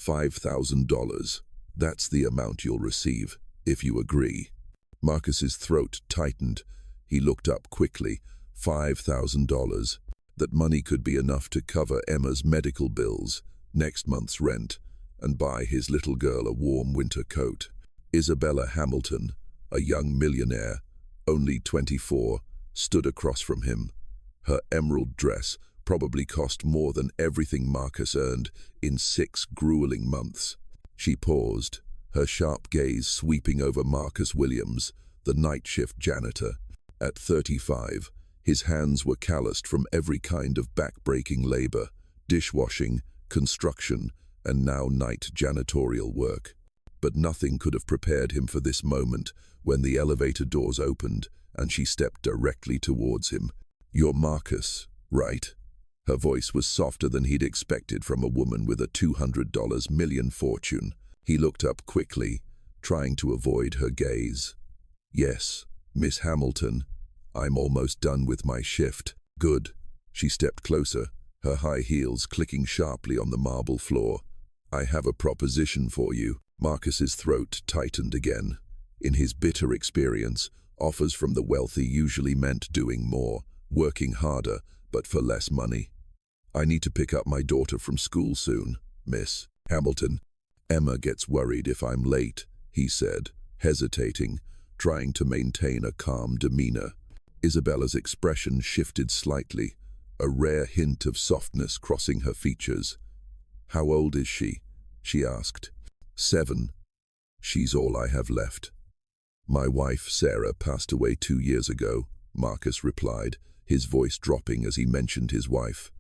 $5,000. That's the amount you'll receive, if you agree. Marcus's throat tightened. He looked up quickly. $5,000. That money could be enough to cover Emma's medical bills, next month's rent, and buy his little girl a warm winter coat. Isabella Hamilton, a young millionaire, only 24, stood across from him. Her emerald dress probably cost more than everything Marcus earned in 6 grueling months. She paused, her sharp gaze sweeping over Marcus Williams, the night shift janitor. At 35, his hands were calloused from every kind of back-breaking labor, dishwashing, construction, and now night janitorial work. But nothing could have prepared him for this moment when the elevator doors opened and she stepped directly towards him. "You're Marcus, right?" Her voice was softer than he'd expected from a woman with a $200 million fortune. He looked up quickly, trying to avoid her gaze. "Yes, Miss Hamilton. I'm almost done with my shift." "Good." She stepped closer, her high heels clicking sharply on the marble floor. "I have a proposition for you." Marcus's throat tightened again. In his bitter experience, offers from the wealthy usually meant doing more, working harder, but for less money. "I need to pick up my daughter from school soon, Miss Hamilton. Emma gets worried if I'm late," he said, hesitating, trying to maintain a calm demeanor. Isabella's expression shifted slightly, a rare hint of softness crossing her features. "How old is she?" she asked. 7. "She's all I have left. My wife, Sarah, passed away 2 years ago," Marcus replied, his voice dropping as he mentioned his wife.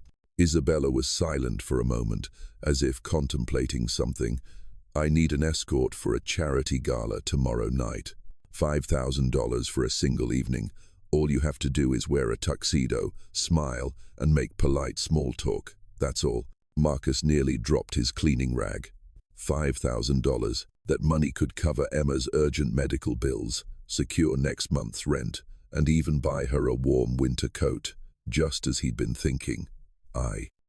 Isabella was silent for a moment, as if contemplating something. "I need an escort for a charity gala tomorrow night. $5,000 for a single evening. All you have to do is wear a tuxedo, smile, and make polite small talk. That's all." Marcus nearly dropped his cleaning rag. $5,000. That money could cover Emma's urgent medical bills, secure next month's rent, and even buy her a warm winter coat, just as he'd been thinking.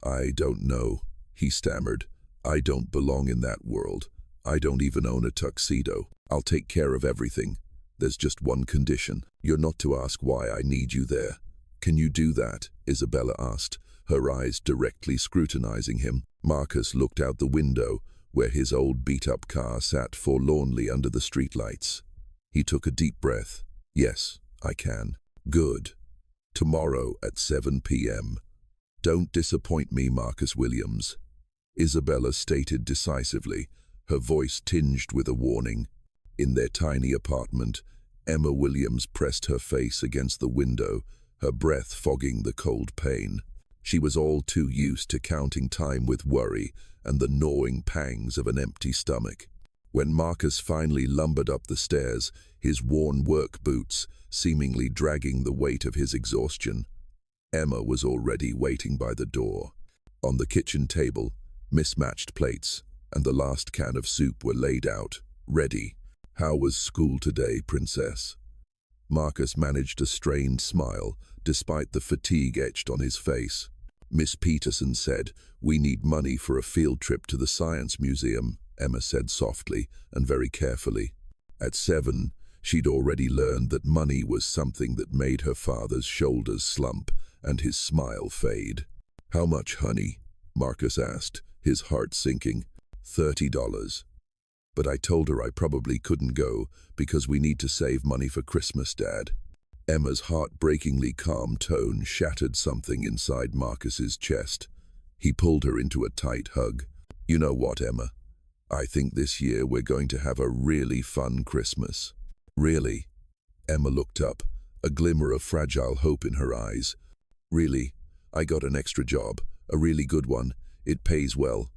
I don't know," he stammered. "I don't belong in that world. I don't even own a tuxedo. I'll take care of everything. There's just one condition. You're not to ask why I need you there." "Can you do that?" Isabella asked, her eyes directly scrutinizing him. Marcus looked out the window, where his old beat-up car sat forlornly under the streetlights. He took a deep breath. "Yes, I can." "Good. Tomorrow at 7 p.m. Don't disappoint me, Marcus Williams," Isabella stated decisively, her voice tinged with a warning. In their tiny apartment, Emma Williams pressed her face against the window, her breath fogging the cold pain. She was all too used to counting time with worry and the gnawing pangs of an empty stomach. When Marcus finally lumbered up the stairs, his worn work boots seemingly dragging the weight of his exhaustion, Emma was already waiting by the door. On the kitchen table, mismatched plates and the last can of soup were laid out, ready. "How was school today, Princess?" Marcus managed a strained smile, despite the fatigue etched on his face. "Miss Peterson said, we need money for a field trip to the Science Museum," Emma said softly and very carefully. At 7, she'd already learned that money was something that made her father's shoulders slump and his smile fade. "How much, honey?" Marcus asked, his heart sinking. $30. "But I told her I probably couldn't go because we need to save money for Christmas, Dad." Emma's heartbreakingly calm tone shattered something inside Marcus's chest. He pulled her into a tight hug. "You know what, Emma? I think this year we're going to have a really fun Christmas." "Really?" Emma looked up, a glimmer of fragile hope in her eyes. "Really, I got an extra job, a really good one. It pays well.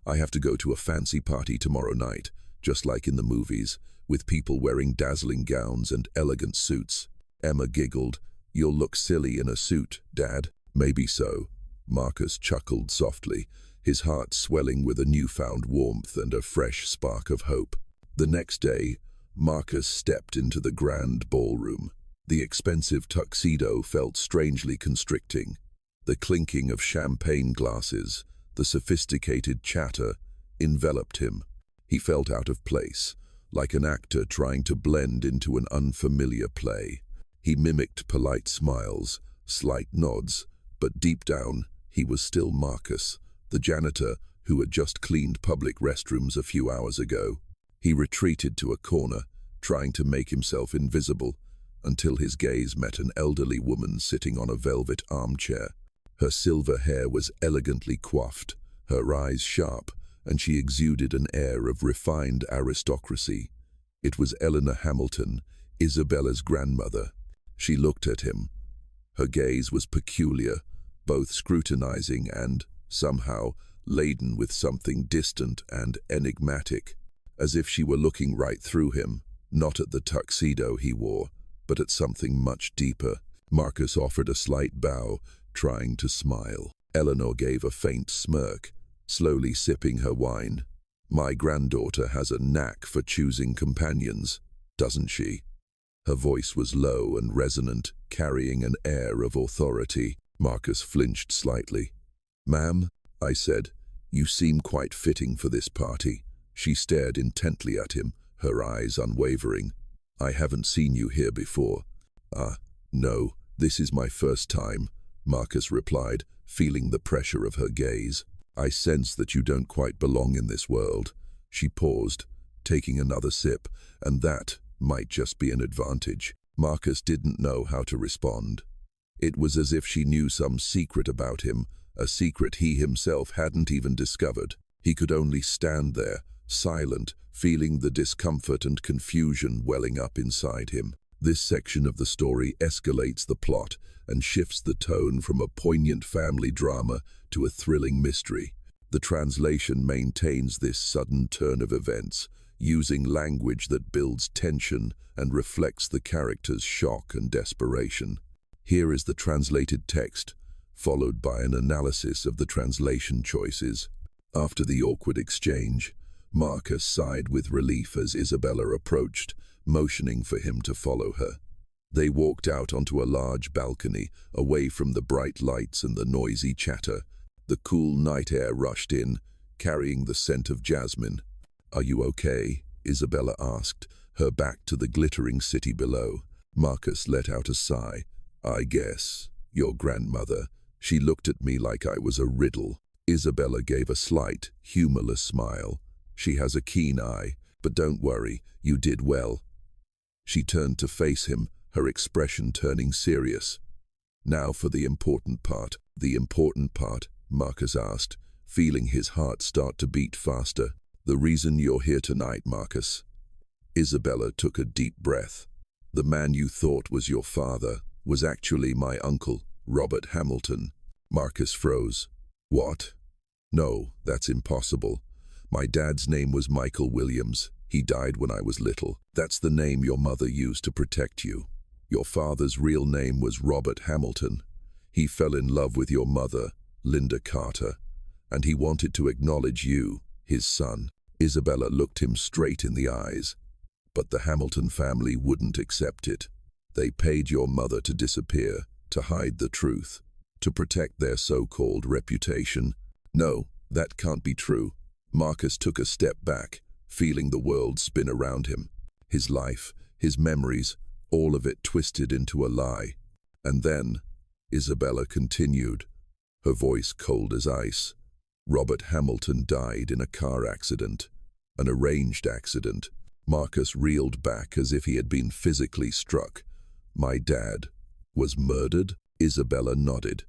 I have to go to a fancy party tomorrow night, just like in the movies, with people wearing dazzling gowns and elegant suits." Emma giggled. "You'll look silly in a suit, Dad." "Maybe so." Marcus chuckled softly, his heart swelling with a newfound warmth and a fresh spark of hope. The next day, Marcus stepped into the grand ballroom. The expensive tuxedo felt strangely constricting. The clinking of champagne glasses, the sophisticated chatter, enveloped him. He felt out of place, like an actor trying to blend into an unfamiliar play. He mimicked polite smiles, slight nods, but deep down, he was still Marcus, the janitor who had just cleaned public restrooms a few hours ago. He retreated to a corner, trying to make himself invisible, until his gaze met an elderly woman sitting on a velvet armchair. Her silver hair was elegantly coiffed, her eyes sharp, and she exuded an air of refined aristocracy. It was Eleanor Hamilton, Isabella's grandmother. She looked at him. Her gaze was peculiar, both scrutinizing and, somehow, laden with something distant and enigmatic, as if she were looking right through him, not at the tuxedo he wore, but at something much deeper. Marcus offered a slight bow, trying to smile. Eleanor gave a faint smirk, slowly sipping her wine. "My granddaughter has a knack for choosing companions, doesn't she?" Her voice was low and resonant, carrying an air of authority. Marcus flinched slightly. "Ma'am," I said, "you seem quite fitting for this party." She stared intently at him, her eyes unwavering. "I haven't seen you here before." No, this is my first time," Marcus replied, feeling the pressure of her gaze. "I sense that you don't quite belong in this world." She paused, taking another sip, and that might just be an advantage. Marcus didn't know how to respond. It was as if she knew some secret about him, a secret he himself hadn't even discovered. He could only stand there, silent, feeling the discomfort and confusion welling up inside him. This section of the story escalates the plot and shifts the tone from a poignant family drama to a thrilling mystery. The translation maintains this sudden turn of events, using language that builds tension and reflects the characters' shock and desperation. Here is the translated text, followed by an analysis of the translation choices. After the awkward exchange, Marcus sighed with relief as Isabella approached, motioning for him to follow her. They walked out onto a large balcony, away from the bright lights and the noisy chatter. The cool night air rushed in, carrying the scent of jasmine. "Are you okay?" Isabella asked, her back to the glittering city below. Marcus let out a sigh. "I guess. Your grandmother." She looked at me like I was a riddle. Isabella gave a slight, humorless smile. "She has a keen eye, but don't worry, you did well." She turned to face him, her expression turning serious. "Now for the important part." "The important part?" Marcus asked, feeling his heart start to beat faster. "The reason you're here tonight, Marcus." Isabella took a deep breath. "The man you thought was your father was actually my uncle, Robert Hamilton." Marcus froze. "What? No, that's impossible. My dad's name was Michael Williams. He died when I was little. That's the name your mother used to protect you. Your father's real name was Robert Hamilton. He fell in love with your mother, Linda Carter, and he wanted to acknowledge you, his son." Isabella looked him straight in the eyes. "But the Hamilton family wouldn't accept it. They paid your mother to disappear, to hide the truth, to protect their so-called reputation." "No, that can't be true." Marcus took a step back, feeling the world spin around him. His life, his memories, all of it twisted into a lie. "And then," Isabella continued, her voice cold as ice, "Robert Hamilton died in a car accident, an arranged accident." Marcus reeled back as if he had been physically struck. "My dad was murdered?" Isabella nodded.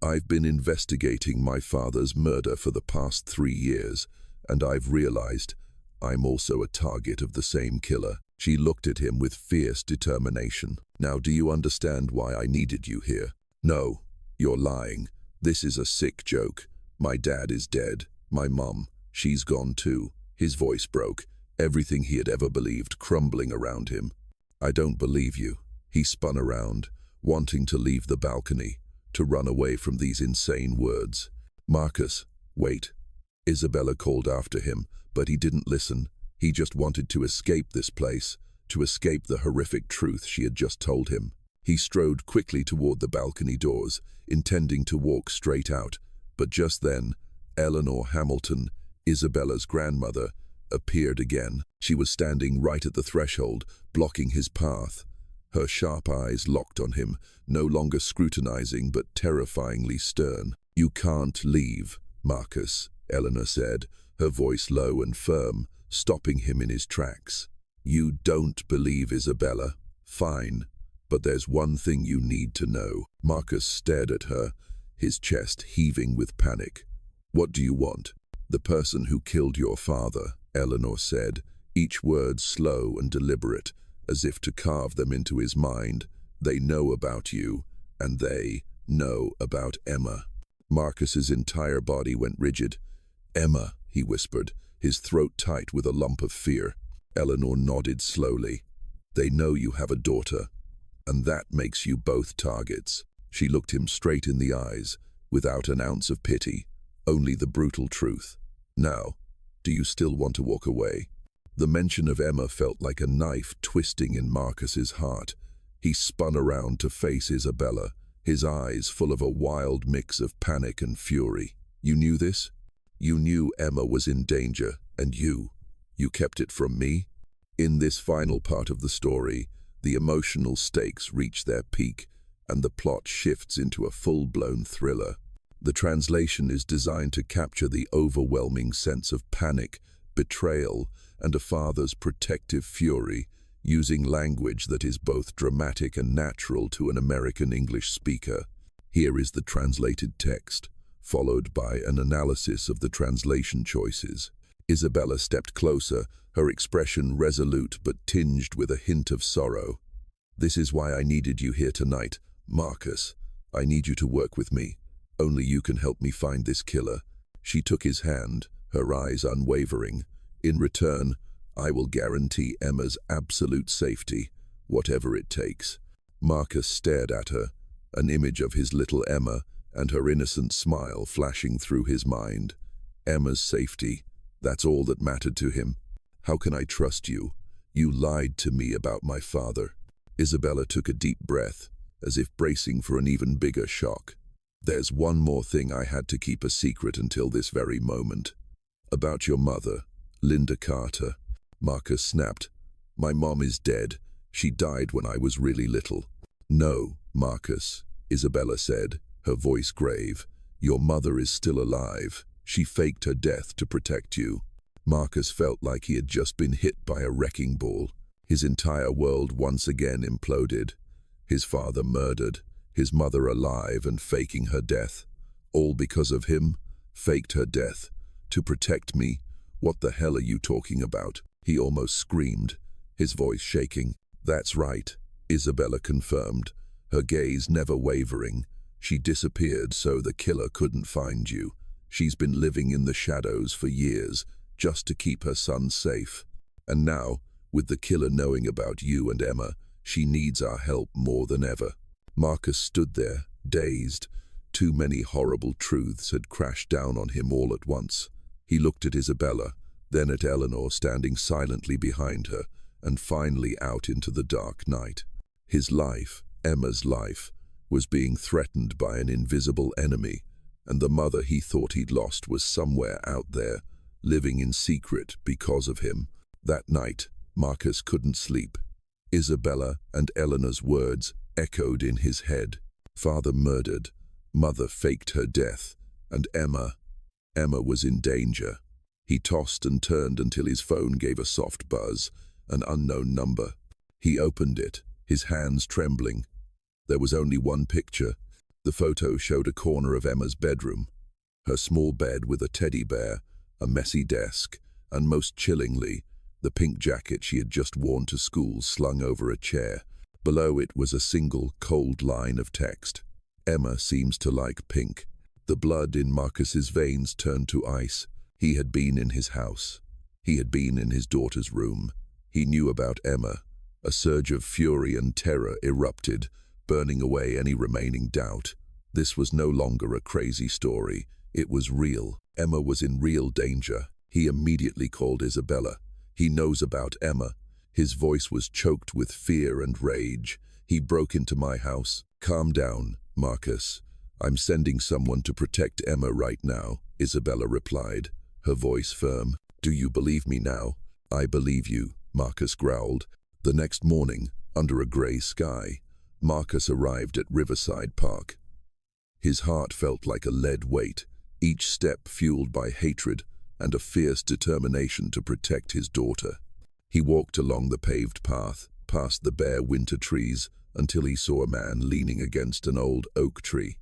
"I've been investigating my father's murder for the past 3 years, and I've realized I'm also a target of the same killer." She looked at him with fierce determination. "Now do you understand why I needed you here?" "No, you're lying. This is a sick joke. My dad is dead. My mom, she's gone too." His voice broke, everything he had ever believed crumbling around him. "I don't believe you." He spun around, wanting to leave the balcony, to run away from these insane words. "Marcus, wait." Isabella called after him, but he didn't listen. He just wanted to escape this place, to escape the horrific truth she had just told him. He strode quickly toward the balcony doors, intending to walk straight out, but just then, Eleanor Hamilton, Isabella's grandmother appeared again. She was standing right at the threshold, blocking his path. Her sharp eyes locked on him, no longer scrutinizing but terrifyingly stern. "You can't leave, Marcus," Eleanor said, her voice low and firm, stopping him in his tracks. "You don't believe Isabella? Fine, but there's one thing you need to know." Marcus stared at her, his chest heaving with panic. "What do you want?" "The person who killed your father," Eleanor said, each word slow and deliberate, as if to carve them into his mind. "They know about you, and they know about Emma." Marcus's entire body went rigid. "Emma," he whispered, his throat tight with a lump of fear. Eleanor nodded slowly. "They know you have a daughter, and that makes you both targets." She looked him straight in the eyes, without an ounce of pity, only the brutal truth. "Now, do you still want to walk away?" The mention of Emma felt like a knife twisting in Marcus's heart. He spun around to face Isabella, his eyes full of a wild mix of panic and fury. "You knew this? You knew Emma was in danger, and you kept it from me?" In this final part of the story, the emotional stakes reach their peak, and the plot shifts into a full-blown thriller. The translation is designed to capture the overwhelming sense of panic, betrayal, and a father's protective fury, using language that is both dramatic and natural to an American English speaker. Here is the translated text, followed by an analysis of the translation choices. Isabella stepped closer, her expression resolute but tinged with a hint of sorrow. "This is why I needed you here tonight, Marcus. I need you to work with me. Only you can help me find this killer." She took his hand, her eyes unwavering. "In return, I will guarantee Emma's absolute safety, whatever it takes." Marcus stared at her, an image of his little Emma and her innocent smile flashing through his mind. Emma's safety, that's all that mattered to him. "How can I trust you? You lied to me about my father." Isabella took a deep breath, as if bracing for an even bigger shock. "There's one more thing I had to keep a secret until this very moment. About your mother, Linda Carter." Marcus snapped. "My mom is dead. She died when I was really little." "No, Marcus," Isabella said, her voice grave. "Your mother is still alive. She faked her death to protect you." Marcus felt like he had just been hit by a wrecking ball. His entire world once again imploded. His father murdered, his mother alive and faking her death. All because of him? Faked her death. To protect me? What the hell are you talking about? He almost screamed, his voice shaking. "That's right," Isabella confirmed, her gaze never wavering. "She disappeared so the killer couldn't find you. She's been living in the shadows for years, just to keep her son safe. And now, with the killer knowing about you and Emma, she needs our help more than ever." Marcus stood there, dazed. Too many horrible truths had crashed down on him all at once. He looked at Isabella, then at Eleanor standing silently behind her, and finally out into the dark night. His life, Emma's life, was being threatened by an invisible enemy, and the mother he thought he'd lost was somewhere out there, living in secret because of him. That night, Marcus couldn't sleep. Isabella and Eleanor's words echoed in his head. Father murdered, mother faked her death, and Emma was in danger. He tossed and turned until his phone gave a soft buzz, an unknown number. He opened it, his hands trembling. There was only one picture. The photo showed a corner of Emma's bedroom, her small bed with a teddy bear, a messy desk, and most chillingly, the pink jacket she had just worn to school slung over a chair. Below it was a single, cold line of text. "Emma seems to like pink." The blood in Marcus's veins turned to ice. He had been in his house. He had been in his daughter's room. He knew about Emma. A surge of fury and terror erupted, burning away any remaining doubt. This was no longer a crazy story. It was real. Emma was in real danger. He immediately called Isabella. "He knows about Emma." His voice was choked with fear and rage. "He broke into my house." "Calm down, Marcus. I'm sending someone to protect Emma right now," Isabella replied, her voice firm. "Do you believe me now?" "I believe you," Marcus growled. The next morning, under a grey sky, Marcus arrived at Riverside Park. His heart felt like a lead weight, each step fueled by hatred and a fierce determination to protect his daughter. He walked along the paved path, past the bare winter trees, until he saw a man leaning against an old oak tree.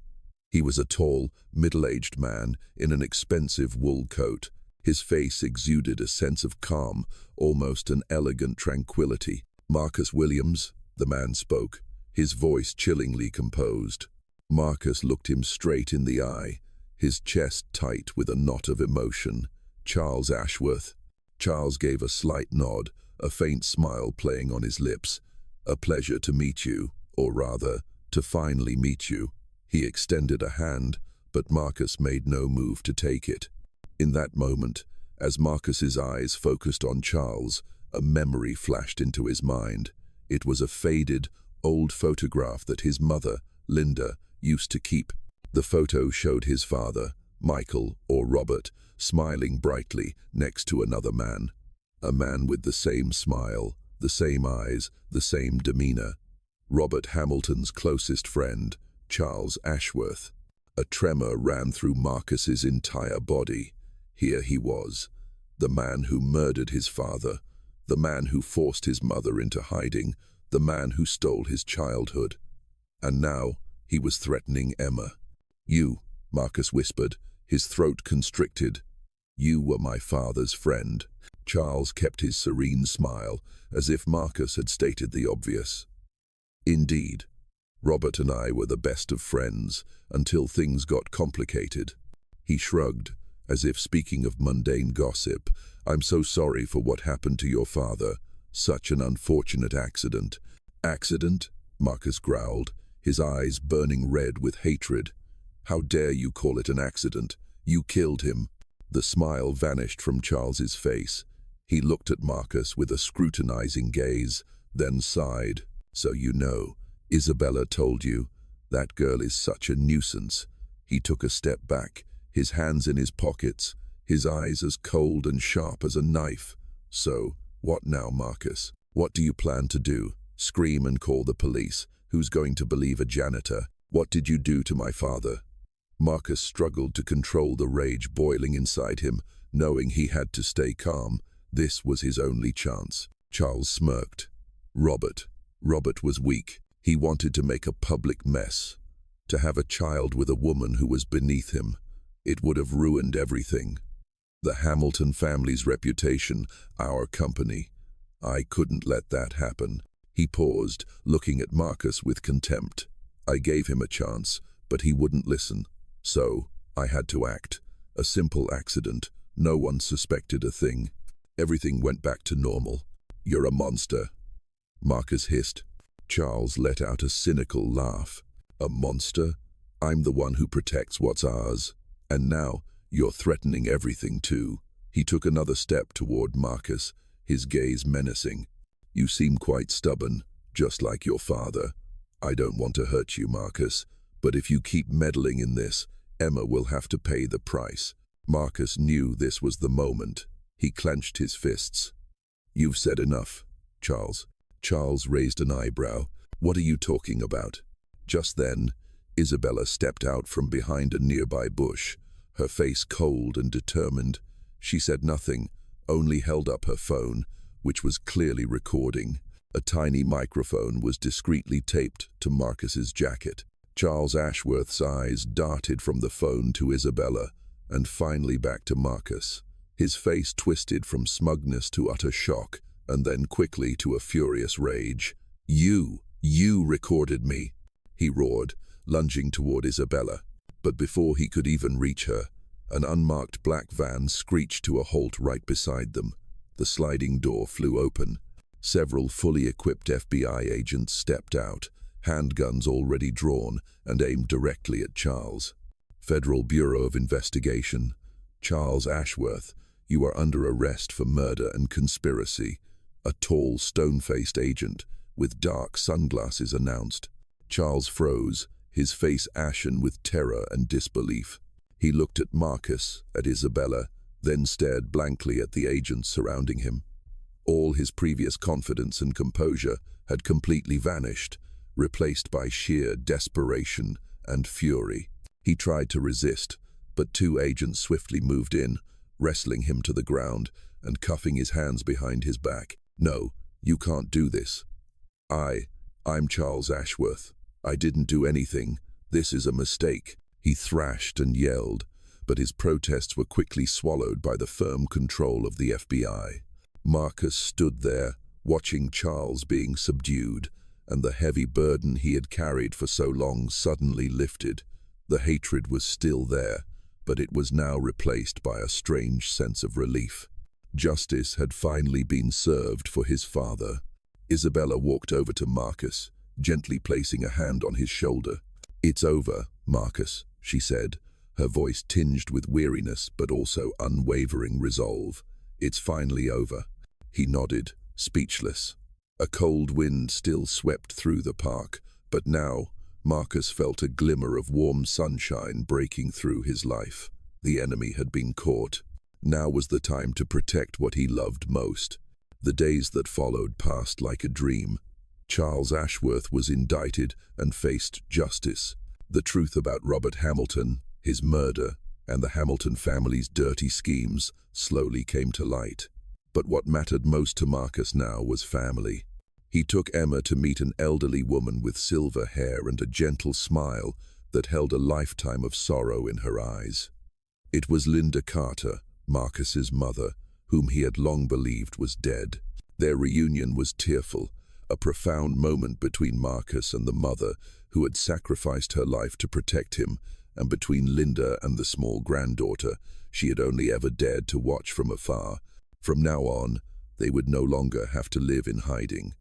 He was a tall, middle-aged man in an expensive wool coat. His face exuded a sense of calm, almost an elegant tranquility. "Marcus Williams," the man spoke, his voice chillingly composed. Marcus looked him straight in the eye, his chest tight with a knot of emotion. "Charles Ashworth." Charles gave a slight nod, a faint smile playing on his lips. "A pleasure to meet you, or rather, to finally meet you." He extended a hand, but Marcus made no move to take it. In that moment, as Marcus's eyes focused on Charles, a memory flashed into his mind. It was a faded, old photograph that his mother, Linda, used to keep. The photo showed his father, Michael or Robert, smiling brightly next to another man. A man with the same smile, the same eyes, the same demeanor. Robert Hamilton's closest friend, Charles Ashworth. A tremor ran through Marcus's entire body. Here he was, the man who murdered his father, the man who forced his mother into hiding, the man who stole his childhood. And now he was threatening Emma. "You," Marcus whispered, his throat constricted. "You were my father's friend." Charles kept his serene smile, as if Marcus had stated the obvious. "Indeed. Robert and I were the best of friends, until things got complicated." He shrugged, as if speaking of mundane gossip. "I'm so sorry for what happened to your father. Such an unfortunate accident." "Accident?" Marcus growled, his eyes burning red with hatred. "How dare you call it an accident? You killed him." The smile vanished from Charles's face. He looked at Marcus with a scrutinizing gaze, then sighed. "So you know, Isabella told you? That girl is such a nuisance." He took a step back, his hands in his pockets, his eyes as cold and sharp as a knife. "So, what now, Marcus? What do you plan to do? Scream and call the police? Who's going to believe a janitor? What did you do to my father?" Marcus struggled to control the rage boiling inside him, knowing he had to stay calm. This was his only chance. Charles smirked. Robert was weak. He wanted to make a public mess, to have a child with a woman who was beneath him. It would have ruined everything. The Hamilton family's reputation, our company. I couldn't let that happen. He paused, looking at Marcus with contempt. I gave him a chance, but he wouldn't listen. So, I had to act. A simple accident. No one suspected a thing. Everything went back to normal. "You're a monster," Marcus hissed. Charles let out a cynical laugh. "A monster? I'm the one who protects what's ours. And now, you're threatening everything too." He took another step toward Marcus, his gaze menacing. "You seem quite stubborn, just like your father. I don't want to hurt you, Marcus, but if you keep meddling in this, Emma will have to pay the price." Marcus knew this was the moment. He clenched his fists. "You've said enough, Charles." Charles raised an eyebrow. "What are you talking about?" Just then, Isabella stepped out from behind a nearby bush, her face cold and determined. She said nothing, only held up her phone, which was clearly recording. A tiny microphone was discreetly taped to Marcus's jacket. Charles Ashworth's eyes darted from the phone to Isabella, and finally back to Marcus. His face twisted from smugness to utter shock, and then quickly to a furious rage. You recorded me," he roared, lunging toward Isabella. But before he could even reach her, an unmarked black van screeched to a halt right beside them. The sliding door flew open. Several fully equipped FBI agents stepped out, handguns already drawn and aimed directly at Charles. "Federal Bureau of Investigation. Charles Ashworth, you are under arrest for murder and conspiracy," a tall, stone-faced agent with dark sunglasses announced. Charles froze, his face ashen with terror and disbelief. He looked at Marcus, at Isabella, then stared blankly at the agents surrounding him. All his previous confidence and composure had completely vanished, replaced by sheer desperation and fury. He tried to resist, but two agents swiftly moved in, wrestling him to the ground and cuffing his hands behind his back. "No, you can't do this. I'm Charles Ashworth. I didn't do anything. This is a mistake." He thrashed and yelled, but his protests were quickly swallowed by the firm control of the FBI. Marcus stood there, watching Charles being subdued, and the heavy burden he had carried for so long suddenly lifted. The hatred was still there, but it was now replaced by a strange sense of relief. Justice had finally been served for his father. Isabella walked over to Marcus, gently placing a hand on his shoulder. "It's over, Marcus," she said, her voice tinged with weariness but also unwavering resolve. "It's finally over." He nodded, speechless. A cold wind still swept through the park, but now Marcus felt a glimmer of warm sunshine breaking through his life. The enemy had been caught. Now was the time to protect what he loved most. The days that followed passed like a dream. Charles Ashworth was indicted and faced justice. The truth about Robert Hamilton, his murder, and the Hamilton family's dirty schemes slowly came to light. But what mattered most to Marcus now was family. He took Emma to meet an elderly woman with silver hair and a gentle smile that held a lifetime of sorrow in her eyes. It was Linda Carter, Marcus's mother, whom he had long believed was dead. Their reunion was tearful, a profound moment between Marcus and the mother who had sacrificed her life to protect him, and between Linda and the small granddaughter she had only ever dared to watch from afar. From now on, they would no longer have to live in hiding.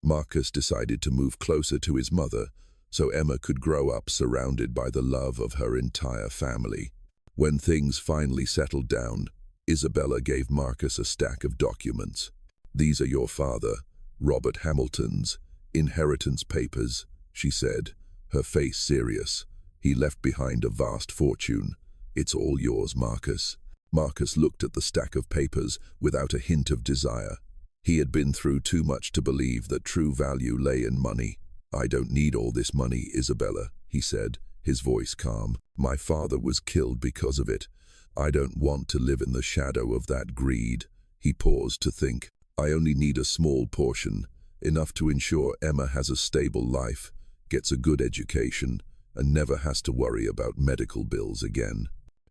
Marcus decided to move closer to his mother so Emma could grow up surrounded by the love of her entire family. When things finally settled down, Isabella gave Marcus a stack of documents. "These are your father, Robert Hamilton's, inheritance papers," she said, her face serious. "He left behind a vast fortune. It's all yours, Marcus." Marcus looked at the stack of papers without a hint of desire. He had been through too much to believe that true value lay in money. "I don't need all this money, Isabella," he said, his voice calm. "My father was killed because of it. I don't want to live in the shadow of that greed." He paused to think. "I only need a small portion, enough to ensure Emma has a stable life, gets a good education, and never has to worry about medical bills again."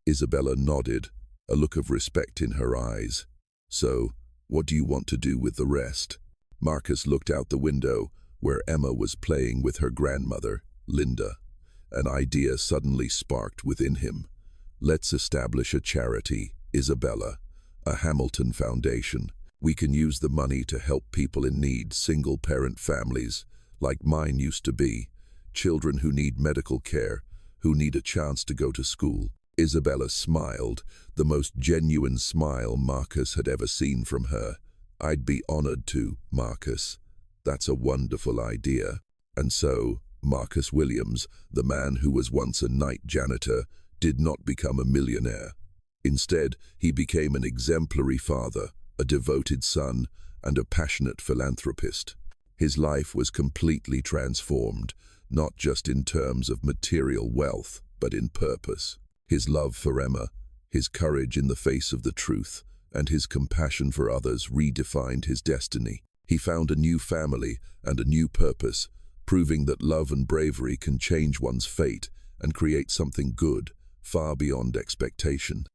Isabella nodded, a look of respect in her eyes. "So, what do you want to do with the rest?" Marcus looked out the window, where Emma was playing with her grandmother, Linda. An idea suddenly sparked within him. "Let's establish a charity, Isabella, a Hamilton Foundation. We can use the money to help people in need, single-parent families, like mine used to be, children who need medical care, who need a chance to go to school." Isabella smiled, the most genuine smile Marcus had ever seen from her. "I'd be honored to, Marcus. That's a wonderful idea." And so, Marcus Williams, the man who was once a night janitor, did not become a millionaire. Instead, he became an exemplary father, a devoted son, and a passionate philanthropist. His life was completely transformed, not just in terms of material wealth, but in purpose. His love for Emma, his courage in the face of the truth, and his compassion for others redefined his destiny. He found a new family and a new purpose, proving that love and bravery can change one's fate and create something good, far beyond expectation.